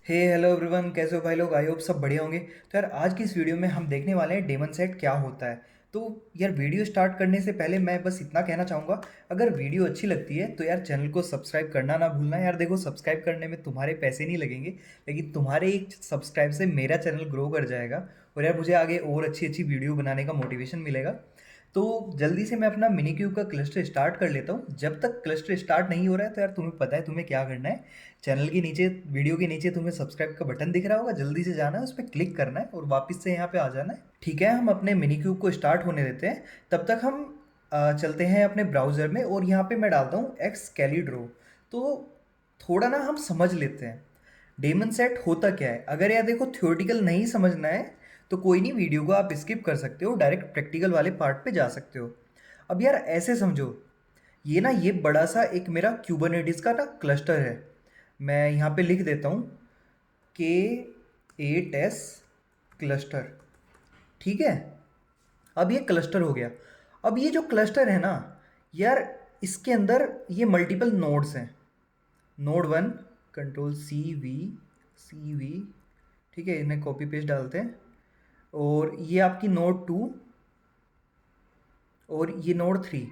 हे hello everyone, कैसे हो भाई लोग? आई होप सब बढ़िया होंगे। तो यार आज की इस वीडियो में हम देखने वाले हैं डेमन सेट क्या होता है। तो यार वीडियो स्टार्ट करने से पहले मैं बस इतना कहना चाहूँगा, अगर वीडियो अच्छी लगती है तो यार चैनल को सब्सक्राइब करना ना भूलना। यार देखो, सब्सक्राइब करने में तुम्हारे पैसे नहीं लगेंगे, लेकिन तुम्हारे एक सब्सक्राइब से मेरा चैनल ग्रो कर जाएगा और यार मुझे आगे और अच्छी अच्छी वीडियो बनाने का मोटिवेशन मिलेगा। तो जल्दी से मैं अपना मिनी क्यूब का क्लस्टर स्टार्ट कर लेता हूँ। जब तक क्लस्टर स्टार्ट नहीं हो रहा है तो यार तुम्हें पता है तुम्हें क्या करना है। चैनल के नीचे, वीडियो के नीचे तुम्हें सब्सक्राइब का बटन दिख रहा होगा, जल्दी से जाना है, उस पर क्लिक करना है और वापस से यहाँ पे आ जाना है। ठीक है, हम अपने मिनी क्यूब को स्टार्ट होने देते हैं। तब तक हम चलते हैं अपने ब्राउज़र में और यहाँ पे मैं डालता हूँ एक्स कैलीड्रो। तो थोड़ा ना हम समझ लेते हैं डेमन सेट होता क्या है। अगर यार देखो थ्योरेटिकल नहीं समझना है तो कोई नहीं, वीडियो को आप स्किप कर सकते हो, डायरेक्ट प्रैक्टिकल वाले पार्ट पे जा सकते हो। अब यार ऐसे समझो, ये बड़ा सा एक मेरा क्यूबरनेटिस का ना क्लस्टर है। मैं यहाँ पे लिख देता हूँ के 8S क्लस्टर। ठीक है, अब ये क्लस्टर हो गया। अब ये जो क्लस्टर है ना यार, इसके अंदर ये मल्टीपल नोड्स हैं। नोड 1, कंट्रोल सी वी, ठीक है, इन्हें कॉपी पेस्ट डालते हैं। और ये आपकी नोड 2 और ये नोड 3।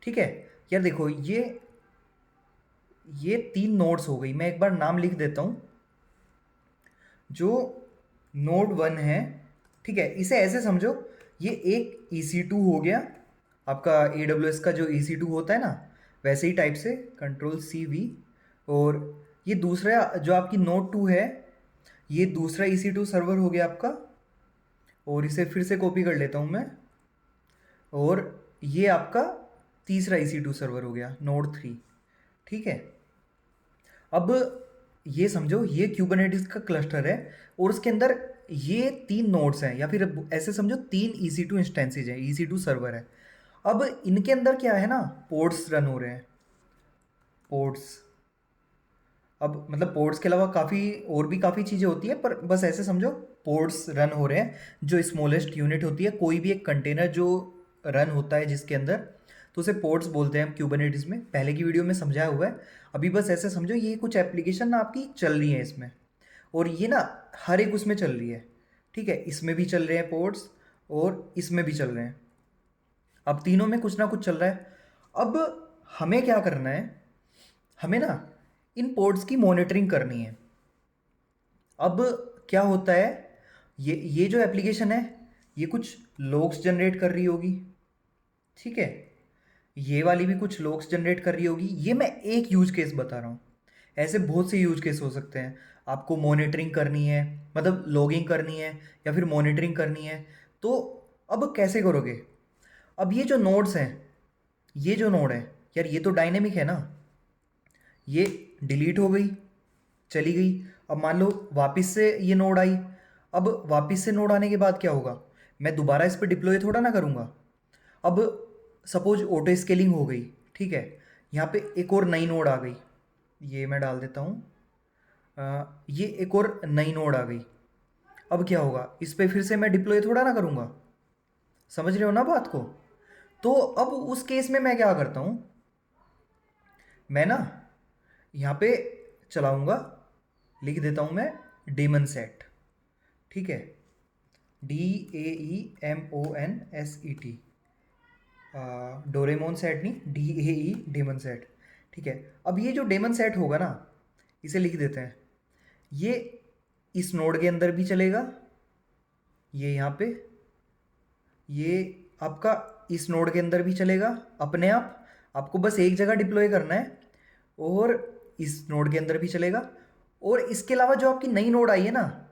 ठीक है, यार देखो ये 3 नोड्स हो गई। मैं एक बार नाम लिख देता हूँ। जो नोड 1 है, ठीक है, इसे ऐसे समझो, ये एक EC2 हो गया आपका AWS का जो EC2 होता है ना, वैसे ही टाइप से कंट्रोल CV। और ये दूसरा जो आपकी नोड 2 है, ये दूसरा EC2 सर्वर हो गया आपका। और इसे फिर से कॉपी कर लेता हूँ मैं। और ये आपका तीसरा EC2 सर्वर हो गया, नोड 3। ठीक है, अब ये समझो ये क्यूबरनेटिस का क्लस्टर है और उसके अंदर ये 3 नोड्स हैं, या फिर अब ऐसे समझो 3 EC2 इंस्टेंसेज हैं, EC2 सर्वर है। अब इनके अंदर क्या है ना, पोर्ट्स रन हो रहे हैं, पोर्ट्स। अब मतलब पोर्ट्स के अलावा काफ़ी और भी काफ़ी चीज़ें होती हैं, पर बस ऐसे समझो पोर्ट्स रन हो रहे हैं। जो स्मॉलेस्ट यूनिट होती है, कोई भी एक कंटेनर जो रन होता है जिसके अंदर, तो उसे पोर्ट्स बोलते हैं हम क्यूबरनेटिस में। पहले की वीडियो में समझाया हुआ है। अभी बस ऐसे समझो ये कुछ एप्लीकेशन ना आपकी चल रही है इसमें, और ये ना हर एक उसमें चल रही है। ठीक है, इसमें भी चल रहे हैं पोर्ट्स और इसमें भी चल रहे हैं। अब तीनों में कुछ ना कुछ चल रहा है। अब हमें क्या करना है, हमें ना इन पोर्ट्स की मॉनिटरिंग करनी है। अब क्या होता है, ये जो एप्लीकेशन है, ये कुछ लॉग्स जनरेट कर रही होगी। ठीक है, ये वाली भी कुछ लॉग्स जनरेट कर रही होगी। ये मैं एक यूज केस बता रहा हूँ, ऐसे बहुत से यूज केस हो सकते हैं। आपको मॉनिटरिंग करनी है, मतलब लॉगिंग करनी है या फिर मॉनिटरिंग करनी है। तो अब कैसे करोगे? अब ये जो नोड्स हैं, ये जो नोड है यार, ये तो डायनेमिक है ना। ये डिलीट हो गई, चली गई। अब मान लो वापस से ये नोड आई। अब वापस से नोड आने के बाद क्या होगा, मैं दोबारा इस पर डिप्लॉय थोड़ा ना करूँगा। अब सपोज ऑटो स्केलिंग हो गई। ठीक है, यहाँ पे एक और नई नोड आ गई, ये मैं डाल देता हूँ। ये एक और नई नोड आ गई। अब क्या होगा, इस पे फिर से मैं डिप्लॉय थोड़ा ना करूँगा। समझ रहे हो ना बात को? तो अब उस केस में मैं क्या करता हूँ, मैं ना यहाँ पे चलाऊँगा, लिख देता हूँ मैं डेमन सेट। ठीक है, DAEMONSET, डोरेमोन सेट नहीं, डेमन सेट। ठीक है, अब ये जो डेमन सेट होगा ना, इसे लिख देते हैं। ये इस नोड के अंदर भी चलेगा, ये यहाँ पे, ये आपका इस नोड के अंदर भी चलेगा अपने आप। आपको बस एक जगह डिप्लॉय करना है, और इस नोड के अंदर भी चलेगा। और इसके अलावा जो आपकी नई नोड आई है ना,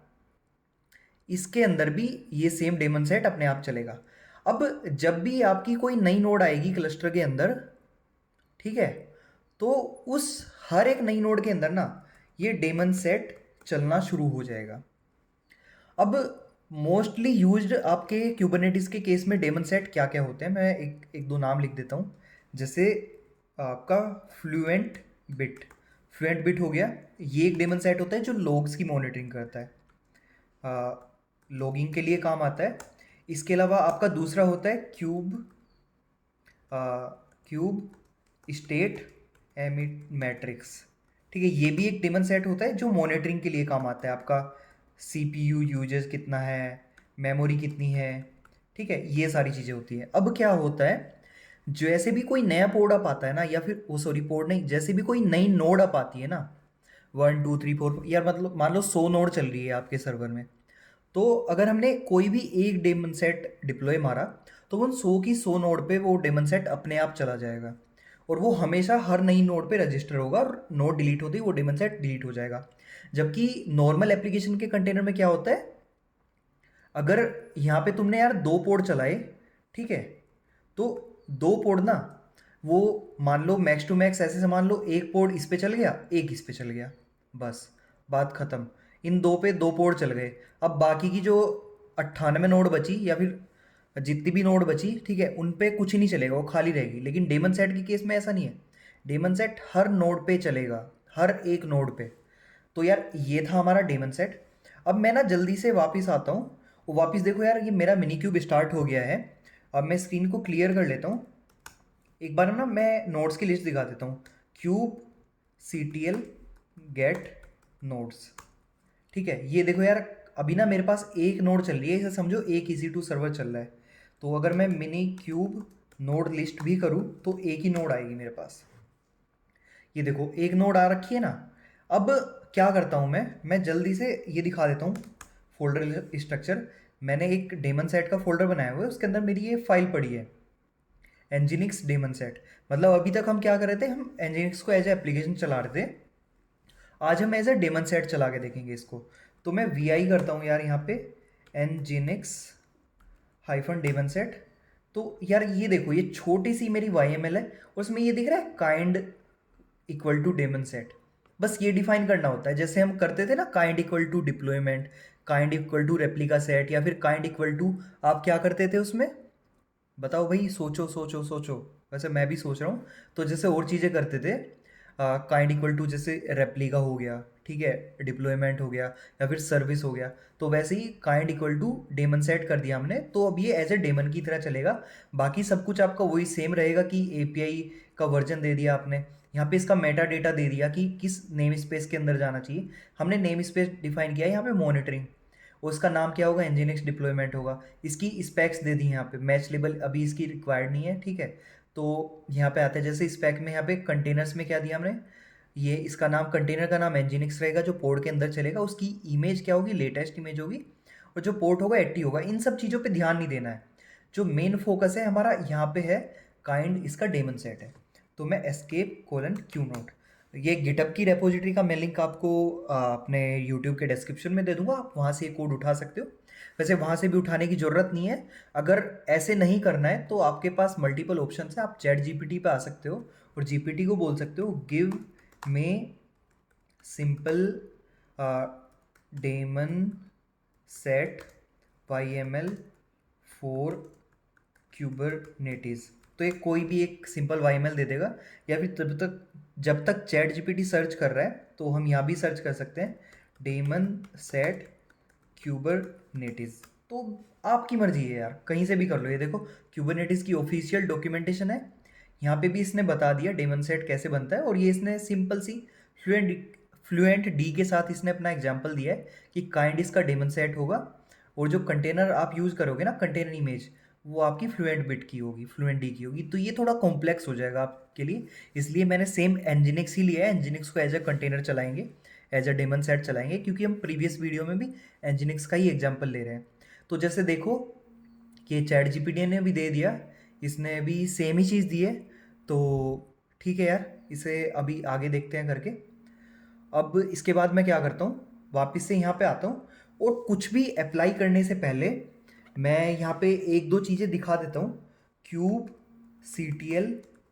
इसके अंदर भी ये सेम डेमन सेट अपने आप चलेगा। अब जब भी आपकी कोई नई नोड आएगी क्लस्टर के अंदर, ठीक है, तो उस हर एक नई नोड के अंदर ना ये डेमन सेट चलना शुरू हो जाएगा। अब मोस्टली यूज्ड आपके क्यूबरनेटिस के केस में डेमन सेट क्या क्या होते हैं, मैं एक एक दो नाम लिख देता हूँ। जैसे आपका फ्लुएंट बिट हो गया। ये एक डेमन सेट होता है जो लॉग्स की मॉनिटरिंग करता है, लॉगिंग के लिए काम आता है। इसके अलावा आपका दूसरा होता है क्यूब स्टेट एमिट मैट्रिक्स। ठीक है, ये भी एक डेमन सेट होता है जो मॉनिटरिंग के लिए काम आता है। आपका CPU यूजेस कितना है, मेमोरी कितनी है, ठीक है, ये सारी चीज़ें होती हैं। अब क्या होता है, जैसे भी कोई नया पोर्ट अप आता है ना, या फिर वो सॉरी पोर्ट नहीं, जैसे भी कोई नई नोड अप आती है ना, 1 2 3 4 यार मतलब मान लो 100 नोड चल रही है आपके सर्वर में, तो अगर हमने कोई भी एक डेमन सेट डिप्लॉय मारा, तो उन 100 की 100 नोड पे वो डेमन सेट अपने आप चला जाएगा, और वो हमेशा हर नई नोड पे रजिस्टर होगा, और नोड डिलीट होते ही वो डेमन सेट डिलीट हो जाएगा। जबकि नॉर्मल एप्लीकेशन के कंटेनर में क्या होता है, अगर यहाँ पे तुमने यार 2 पोर्ट चलाए, ठीक है, तो 2 पोर्ट ना, वो मान लो मैक्स टू मैक्स ऐसे से मान लो एक पोर्ट इस पे चल गया, एक इस पे चल गया, बस बात खत्म। इन दो पे 2 पोर्ट चल गए। अब बाकी की जो 98 नोड बची, या फिर जितनी भी नोड बची, ठीक है, उन पे कुछ नहीं चलेगा, वो खाली रहेगी। लेकिन डेमन सेट के केस में ऐसा नहीं है, डेमन सेट हर नोड पे चलेगा, हर एक नोड पे। तो यार ये था हमारा डेमन सेट। अब मैं ना जल्दी से वापस आता हूँ, वो वापस देखो यार, ये मेरा मिनी क्यूब स्टार्ट हो गया है। अब मैं स्क्रीन को क्लियर कर लेता हूँ। एक बार ना मैं नोड्स की लिस्ट दिखा देता हूँ। क्यूब CTL गेट नोड्स, ठीक है, ये देखो यार, अभी ना मेरे पास एक नोड चल रही है, इसे समझो एक EC2 सर्वर चल रहा है। तो अगर मैं मिनी क्यूब नोड लिस्ट भी करूँ तो एक ही नोड आएगी मेरे पास। ये देखो एक नोड आ रखी है ना। अब क्या करता हूँ मैं जल्दी से ये दिखा देता हूँ फोल्डर स्ट्रक्चर। मैंने एक डेमन सेट का फोल्डर बनाया हुआ है, उसके अंदर मेरी ये फाइल पड़ी है, एनजिनिक्स डेमन सेट। मतलब अभी तक हम क्या कर रहे थे, हम एनजिनिक्स को एज ए एप्लीकेशन चला रहे थे। आज हम एज ए डेमन सेट चला के देखेंगे इसको। तो मैं VI करता हूँ यार यहाँ पे, एनजिनिक्स हाइफन डेमन सेट। तो यार ये देखो, ये छोटी सी मेरी YML है, और उसमें ये दिख रहा है kind equal to daemon set. बस ये डिफाइन करना होता है, जैसे हम करते थे ना, kind equal to deployment, kind equal to replica set, या फिर काइंड इक्वल टू, आप क्या करते थे उसमें, बताओ भाई, सोचो सोचो सोचो। वैसे मैं भी सोच रहा हूँ। तो जैसे और चीज़ें करते थे, काइंड इक्वल टू जैसे रेप्लिका हो गया, ठीक है, डिप्लॉयमेंट हो गया, या फिर सर्विस हो गया, तो वैसे ही kind equal to daemon set कर दिया हमने, तो अब ये एज ए डेमन की तरह चलेगा। बाकी सब कुछ आपका वही सेम रहेगा कि API का वर्जन दे दिया आपने, यहाँ पे इसका मेटा डेटा दे दिया कि किस नेम स्पेस के अंदर जाना चाहिए। हमने नेम स्पेस डिफाइन किया है यहाँ पे मॉनिटरिंग, और उसका नाम क्या होगा, एनजिनिक्स डिप्लॉयमेंट होगा। इसकी स्पेक्स दे दी यहाँ पे, मैच लेबल अभी इसकी रिक्वायर्ड नहीं है, ठीक है। तो यहाँ पे आते हैं, जैसे स्पेक में यहाँ पे कंटेनर्स में क्या दिया हमने, ये इसका नाम, कंटेनर का नाम एनजिनिक्स रहेगा, जो पोर्ट के अंदर चलेगा, उसकी इमेज क्या होगी, लेटेस्ट इमेज होगी, और जो पोर्ट होगा 80 होगा। इन सब चीज़ों पे ध्यान नहीं देना है। जो मेन फोकस है हमारा यहाँ पे है, काइंड इसका डेमन सेट है। तो मैं escape:/q नोट, ये गिटअप की रेपोजिटरी का मैं लिंक आपको अपने यूट्यूब के डिस्क्रिप्शन में दे दूंगा, आप वहाँ से ये कोड उठा सकते हो। वैसे वहाँ से भी उठाने की ज़रूरत नहीं है। अगर ऐसे नहीं करना है तो आपके पास मल्टीपल ऑप्शन है, आप चैट GPT पे आ सकते हो, और GPT को बोल सकते हो give me simple daemon set YML for Kubernetes. तो ये कोई भी एक सिंपल YML दे देगा, या फिर जब तक चैट GPT सर्च कर रहा है, तो हम यहाँ भी सर्च कर सकते हैं डेमन सेट क्यूबरनेटिस। तो आपकी मर्जी है यार, कहीं से भी कर लो। ये देखो क्यूबरनेटिस की ऑफिशियल डॉक्यूमेंटेशन है, यहाँ पे भी इसने बता दिया डेमन सेट कैसे बनता है, और ये इसने सिंपल सी फ्लुएंट डी के साथ इसने अपना एग्जाम्पल दिया है कि काइंड इसका डेमन सेट होगा, और जो कंटेनर आप यूज़ करोगे ना, कंटेनर इमेज, वो आपकी फ्लुएंट बिट की होगी, फ्लुएंट डी की होगी। तो ये थोड़ा कॉम्प्लेक्स हो जाएगा आपके लिए, इसलिए मैंने सेम एनजिनिक्स ही लिया है। एनजिनिक्स को एज ए कंटेनर चलाएंगे, एज अ डेमन सेट चलाएंगे, क्योंकि हम प्रीवियस वीडियो में भी एनजिनिक्स का ही एग्जाम्पल ले रहे हैं। तो जैसे देखो कि चैट GPT ने भी दे दिया, इसने भी सेम ही चीज़ दी है। तो ठीक है यार, इसे अभी आगे देखते हैं करके। अब इसके बाद मैं क्या करता हूँ, वापस से यहाँ पे आता हूँ, और कुछ भी अप्लाई करने से पहले मैं यहाँ पे एक दो चीज़ें दिखा देता हूँ। क्यूब CTL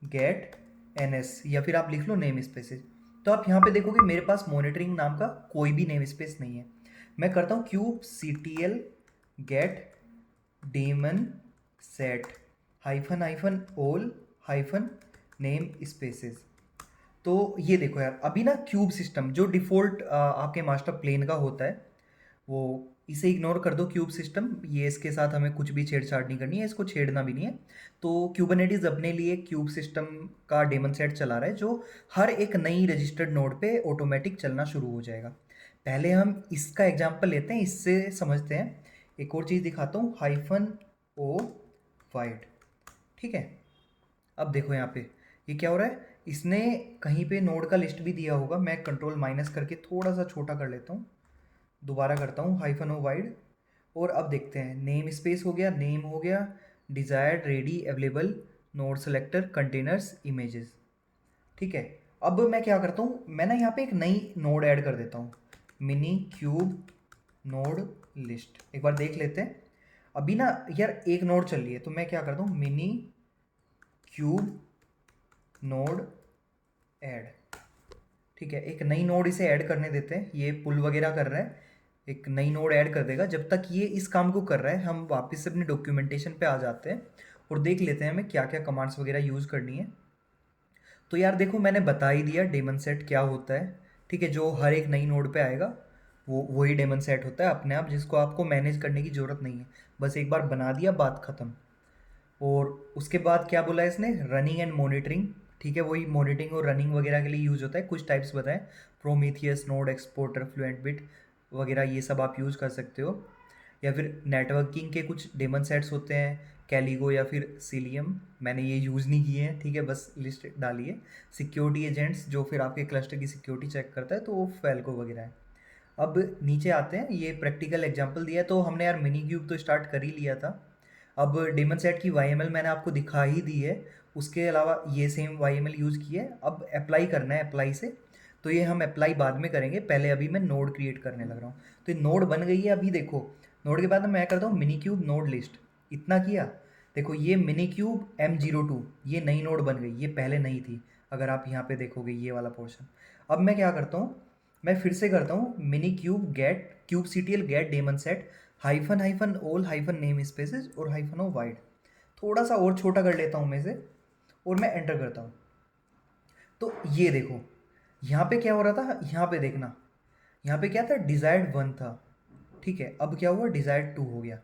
गेट NS, या फिर आप लिख लो नेम स्पेसेस। तो आप यहाँ पे देखोगे मेरे पास मॉनिटरिंग नाम का कोई भी नेम स्पेस नहीं है। मैं करता हूँ kube CTL get daemon set hyphen hyphen all hyphen namespaces. तो ये देखो यार, अभी ना क्यूब सिस्टम जो डिफ़ॉल्ट आपके मास्टर प्लेन का होता है, वो इसे इग्नोर कर दो क्यूब सिस्टम, ये इसके साथ हमें कुछ भी छेड़छाड़ नहीं करनी है, इसको छेड़ना भी नहीं है। तो क्यूबरनेटिस अपने लिए क्यूब सिस्टम का डेमन सेट चला रहा है जो हर एक नई रजिस्टर्ड नोड पे ऑटोमेटिक चलना शुरू हो जाएगा। पहले हम इसका एग्जांपल लेते हैं, इससे समझते हैं। एक और चीज़ दिखाता हूँ, -o वाइड। ठीक है, अब देखो यहाँ पे ये क्या हो रहा है, इसने कहीं पे नोड का लिस्ट भी दिया होगा। मैं कंट्रोल माइनस करके थोड़ा सा छोटा कर लेता हूँ, दोबारा करता हूँ -o वाइड। और अब देखते हैं, नेम स्पेस हो गया, नेम हो गया, desired ready available node selector containers images. ठीक है, अब मैं क्या करता हूँ, मैं ना यहाँ पे एक नई नोड ऐड कर देता हूँ, मिनी क्यूब नोड लिस्ट। एक बार देख लेते हैं। अभी ना यार एक नोड चल रही है, तो मैं क्या करता हूँ, मिनी क्यूब नोड ऐड। ठीक है, एक नई नोड इसे ऐड करने देते हैं, ये पुल वगैरह कर रहा है, एक नई नोड ऐड कर देगा। जब तक ये इस काम को कर रहा है, हम वापस से अपनी डॉक्यूमेंटेशन पे आ जाते हैं और देख लेते हैं हमें क्या क्या कमांड्स वगैरह यूज़ करनी है। तो यार देखो, मैंने बता ही दिया डेमन सेट क्या होता है। ठीक है, जो हर एक नई नोड पे आएगा वो वही डेमन सेट होता है अपने आप, जिसको आपको मैनेज करने की ज़रूरत नहीं है। बस एक बार बना दिया, बात ख़त्म। और उसके बाद क्या बोला है इसने, रनिंग एंड मॉनिटरिंग। ठीक है, वही मॉनिटरिंग और रनिंग वगैरह के लिए यूज़ होता है। कुछ टाइप्स बताएं, Prometheus, node exporter, fluent bit वगैरह, ये सब आप यूज़ कर सकते हो। या फिर नेटवर्किंग के कुछ डेमन सेट्स होते हैं, कैलिगो या फिर सीलियम, मैंने ये यूज़ नहीं किए हैं। ठीक है, बस लिस्ट डाली है। सिक्योरिटी एजेंट्स, जो फिर आपके क्लस्टर की सिक्योरिटी चेक करता है, तो वो फैल्को वगैरह है। अब नीचे आते हैं, ये प्रैक्टिकल एग्जांपल दिया है। तो हमने यार मिनी क्यूब तो स्टार्ट कर ही लिया था। अब डेमन सेट की YML मैंने आपको दिखा ही दी है, उसके अलावा ये सेम YML यूज़ की है। अब अप्लाई करना है, अप्लाई से। तो ये हम अप्लाई बाद में करेंगे, पहले अभी मैं नोड क्रिएट करने लग रहा हूँ। तो ये नोड बन गई है। अभी देखो, नोड के बाद मैं करता हूँ मिनी क्यूब नोड लिस्ट, इतना किया। देखो ये मिनी क्यूब M02, ये नई नोड बन गई, ये पहले नहीं थी। अगर आप यहाँ पे देखोगे ये वाला पोर्शन। अब मैं क्या करता हूँ, मैं फिर से करता हूँ minikube get kubectl get daemon set hyphen hyphen all hyphen namespaces और -o वाइड। थोड़ा सा और छोटा कर लेता हूँ मैं इसे, और मैं एंटर करता हूँ। तो ये देखो, यहाँ पे क्या हो रहा था, यहाँ पे देखना, यहाँ पे क्या था, डिज़ायर्ड 1 था। ठीक है, अब क्या हुआ, डिज़ायर्ड 2 हो गया।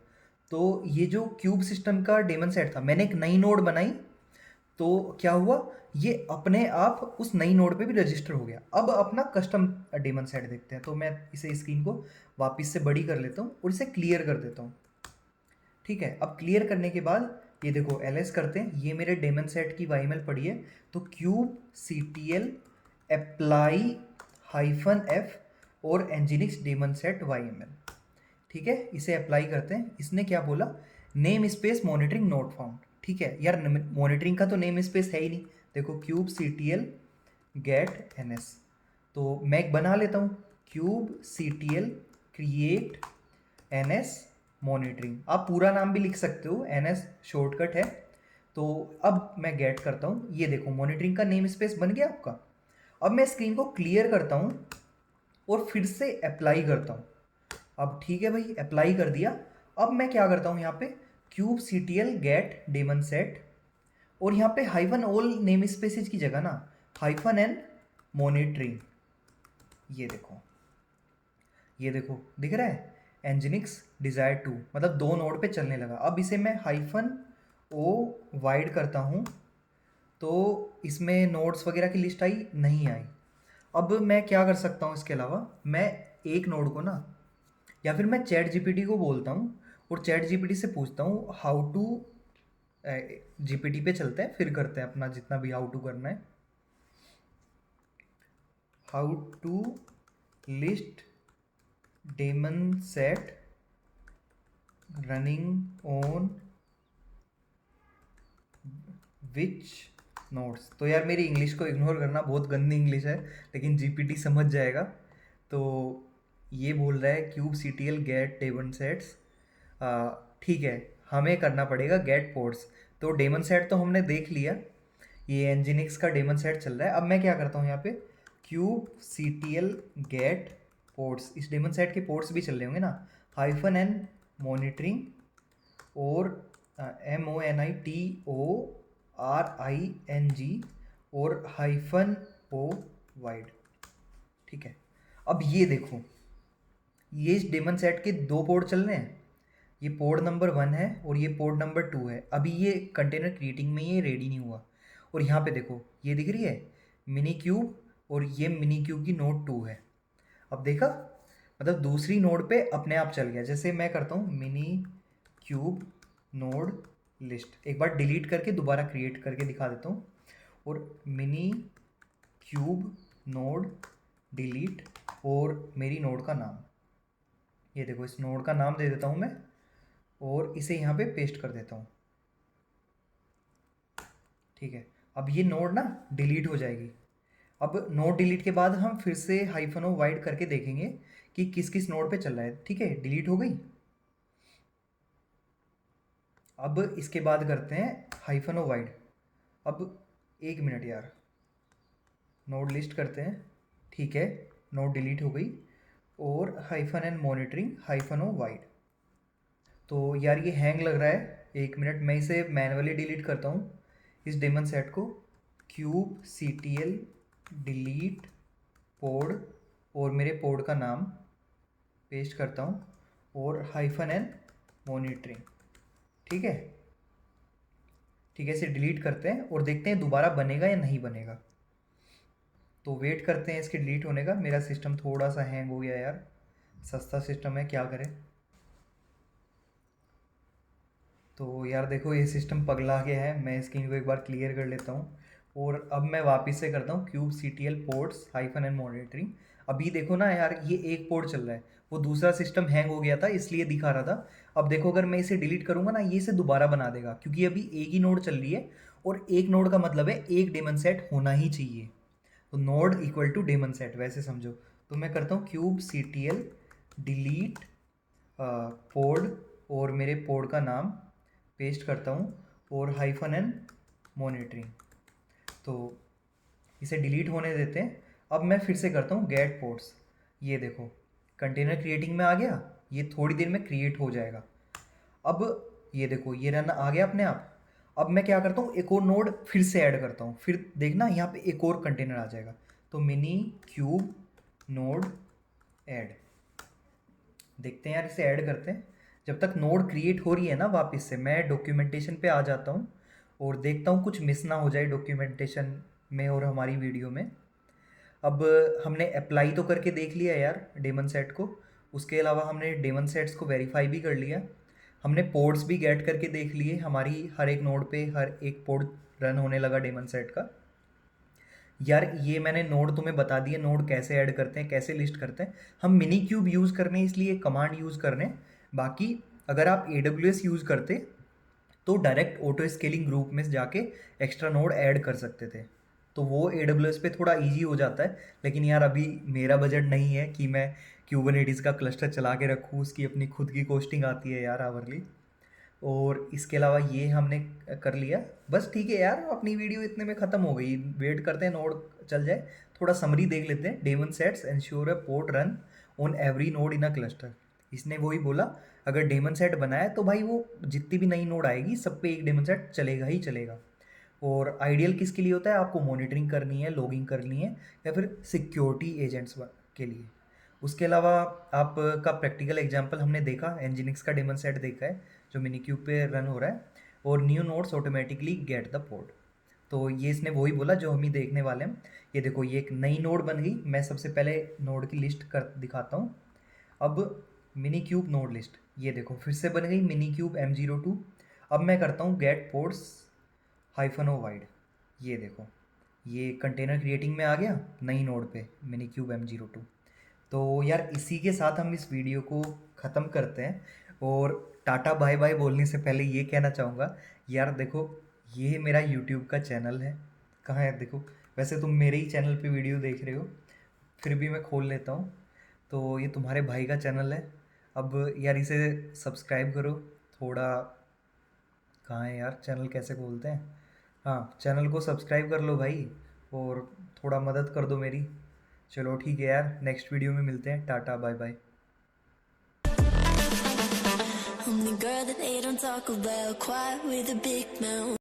तो ये जो क्यूब सिस्टम का डेमन सेट था, मैंने एक नई नोड बनाई, तो क्या हुआ, ये अपने आप उस नई नोड पे भी रजिस्टर हो गया। अब अपना कस्टम डेमन सेट देखते हैं। तो मैं इसे स्क्रीन को वापस से बड़ी कर लेता हूँ और इसे क्लियर कर देता हूँ। ठीक है, अब क्लियर करने के बाद ये देखो ls करते हैं, ये मेरे डेमन सेट की YML पड़ी है। तो kubectl अप्लाई -f और nginx डेमन सेट YML। ठीक है, इसे अप्लाई करते हैं। इसने क्या बोला, name space monitoring not found. ठीक है यार, मॉनिटरिंग का तो नेम स्पेस है ही नहीं। देखो kubectl गेट ns, तो मैं एक बना लेता हूँ, kubectl क्रिएट ns मॉनिटरिंग। आप पूरा नाम भी लिख सकते हो, ns शॉर्टकट है। तो अब मैं गेट करता हूँ, ये देखो मॉनिटरिंग का नेम स्पेस बन गया आपका। अब मैं स्क्रीन को क्लियर करता हूँ और फिर से अप्लाई करता हूँ। अब ठीक है भाई, अप्लाई कर दिया। अब मैं क्या करता हूँ, यहाँ पे kubectl गेट डेमन सेट, और यहाँ पे हाइफन ऑल नेम स्पेसेस की जगह ना -n मॉनिटरिंग। ये देखो, ये देखो दिख रहा है, nginx डिजायर 2, मतलब दो नोड पे चलने लगा। अब इसे मैं -o वाइड करता हूँ, तो इसमें नोड्स वगैरह की लिस्ट आई नहीं आई। अब मैं क्या कर सकता हूँ, इसके अलावा मैं एक नोड को ना, या फिर मैं चैट जीपीटी को बोलता हूँ और चैट जीपीटी से पूछता हूँ हाउ टू, जीपीटी पे चलते हैं, फिर करते हैं अपना जितना भी हाउ टू करना है। How to list daemon set running on which nodes. तो यार मेरी इंग्लिश को इग्नोर करना, बहुत गंदी इंग्लिश है, लेकिन जीपीटी समझ जाएगा। तो ये बोल रहा है kubectl गेट डेमन सेट्स। ठीक है, हमें करना पड़ेगा गेट पोर्ट्स। तो डेमन सेट तो हमने देख लिया, ये nginx का डेमन सेट चल रहा है। अब मैं क्या करता हूँ, यहाँ पे kubectl गेट पोर्ट्स, इस डेमन सेट के पोर्ट्स भी चल रहे होंगे ना, -n मॉनिटरिंग और MONITORING और -o वाइड। ठीक है, अब ये देखो, ये इस डेमन सेट के 2 पोर्ट चल रहे हैं, ये पोर्ट नंबर 1 है और ये पोर्ट नंबर 2 है। अभी ये कंटेनर क्रिएटिंग में ये रेडी नहीं हुआ। और यहाँ पे देखो ये दिख रही है मिनी क्यूब, और ये मिनी क्यूब की नोड 2 है। अब देखा, मतलब दूसरी नोड पे अपने आप चल गया। जैसे मैं करता हूँ मिनी क्यूब नोड लिस्ट, एक बार डिलीट करके दोबारा क्रिएट करके दिखा देता हूँ। और मिनी क्यूब नोड डिलीट और मेरी नोड का नाम, ये देखो इस नोड का नाम दे देता हूँ मैं, और इसे यहाँ पे पेस्ट कर देता हूँ। ठीक है, अब ये नोड ना डिलीट हो जाएगी। अब नोड डिलीट के बाद हम फिर से हाइफन वाइड करके देखेंगे कि किस किस नोड पे चल रहा है। ठीक है, डिलीट हो गई। अब इसके बाद करते हैं हाइफन वाइड। अब 1 मिनट यार, नोड लिस्ट करते हैं। ठीक है, नोड डिलीट हो गई। और hyphen and monitoring hyphen wide. तो यार ये हैंग लग रहा है, 1 मिनट। मैं इसे मैनुअली डिलीट करता हूँ, इस डेमन सेट को। क्यूब ctl डिलीट पोड और मेरे पोड का नाम पेस्ट करता हूँ, और हाइफन एंड मॉनिटरिंग। ठीक है, ठीक है, इसे डिलीट करते हैं और देखते हैं दोबारा बनेगा या नहीं बनेगा। तो वेट करते हैं इसके डिलीट होने का। मेरा सिस्टम थोड़ा सा हैंग हो गया यार, सस्ता सिस्टम है, क्या करें। तो यार देखो ये सिस्टम पगला गया है। मैं स्क्रीन को एक बार क्लियर कर लेता हूँ, और अब मैं वापस से करता हूँ kube ctl ports hyphen and monitoring. अभी देखो ना यार, ये एक पोर्ट चल रहा है, वो दूसरा सिस्टम हैंग हो गया था इसलिए दिखा रहा था। अब देखो अगर मैं इसे डिलीट करूँगा ना, ये इसे दोबारा बना देगा, क्योंकि अभी एक ही नोड चल रही है, और एक नोड का मतलब है एक डेमन सेट होना ही चाहिए। तो node equal to daemon set वैसे समझो। तो मैं करता हूँ क्यूब ctl डिलीट पोड और मेरे पोड का नाम पेस्ट करता हूँ, और हाइफन एंड मॉनिटरिंग। तो इसे डिलीट होने देते हैं। अब मैं फिर से करता हूँ गेट पोर्ट्स। ये देखो कंटेनर क्रिएटिंग में आ गया, ये थोड़ी देर में क्रिएट हो जाएगा। अब ये देखो ये रन आ गया अपने आप। अब मैं क्या करता हूँ, एक और नोड फिर से ऐड करता हूँ, फिर देखना यहाँ पे एक और कंटेनर आ जाएगा। तो मिनी क्यूब नोड ऐड, देखते हैं यार, इसे ऐड करते हैं। जब तक नोड क्रिएट हो रही है ना, वापस से मैं डॉक्यूमेंटेशन पे आ जाता हूँ और देखता हूँ कुछ मिस ना हो जाए डॉक्यूमेंटेशन में और हमारी वीडियो में। अब हमने अप्लाई तो करके देख लिया यार डेमन सेट को, उसके अलावा हमने डेमन सेट्स को वेरीफाई भी कर लिया। हमने पोर्ट्स भी गेट करके देख लिए, हमारी हर एक नोड पे हर एक पोर्ट रन होने लगा डेमन सेट का। यार ये मैंने नोड तुम्हें बता दिए, नोड कैसे ऐड करते हैं, कैसे लिस्ट करते हैं। हम मिनी क्यूब यूज़ करने इसलिए कमांड यूज़ करने। बाकी अगर आप AWS यूज़ करते तो डायरेक्ट ऑटो स्केलिंग ग्रुप में जाके एक्स्ट्रा नोड ऐड कर सकते थे, तो वो AWS पे थोड़ा इजी हो जाता है। लेकिन यार अभी मेरा बजट नहीं है कि मैं क्यूबरनेटिस का क्लस्टर चला के रखूँ, उसकी अपनी खुद की कोस्टिंग आती है यार आवरली। और इसके अलावा ये हमने कर लिया, बस ठीक है यार, अपनी वीडियो इतने में ख़त्म हो गई। वेट करते हैं नोड चल जाए, थोड़ा समरी देख लेते हैं। Daemon sets ensure a pod run on every node in a cluster. इसने वही बोला, अगर डेमन सेट बनाया तो भाई वो जितनी भी नई नोड आएगी सब पे एक डेमन सेट चलेगा ही चलेगा। और आइडियल किसके लिए होता है, आपको मॉनिटरिंग करनी है, लॉगिंग करनी है, या फिर सिक्योरिटी एजेंट्स के लिए। उसके अलावा आपका प्रैक्टिकल एग्जांपल हमने देखा, एनजिनिक्स का डेमन सेट देखा है जो मिनी क्यूब पे रन हो रहा है, और new nodes automatically get the port. तो ये इसने वही बोला जो हम ही देखने वाले हैं। ये देखो ये एक नई नोड बन गई। मैं सबसे पहले नोड की लिस्ट कर दिखाता हूँ। अब मिनी क्यूब नोड लिस्ट, ये देखो फिर से बन गई मिनी क्यूब M02। अब मैं करता हूँ गेट पोर्ट्स हाइफन ओ वाइड। ये देखो ये कंटेनर क्रिएटिंग में आ गया नई नोड पे मिनी क्यूब M02। तो यार इसी के साथ हम इस वीडियो को ख़त्म करते हैं। और टाटा बाय बाय बोलने से पहले ये कहना चाहूँगा यार, देखो ये मेरा यूट्यूब का चैनल है। कहाँ है देखो, वैसे तुम मेरे ही चैनल पे वीडियो देख रहे हो, फिर भी मैं खोल लेता हूँ। तो ये तुम्हारे भाई का चैनल है। अब यार इसे सब्सक्राइब करो थोड़ा। कहाँ है यार चैनल, कैसे खोलते हैं? हाँ, चैनल को सब्सक्राइब कर लो भाई, और थोड़ा मदद कर दो मेरी। चलो ठीक है यार, नेक्स्ट वीडियो में मिलते हैं। Tata bye bye. Only girl that they don't talk about, quiet with a big mouth.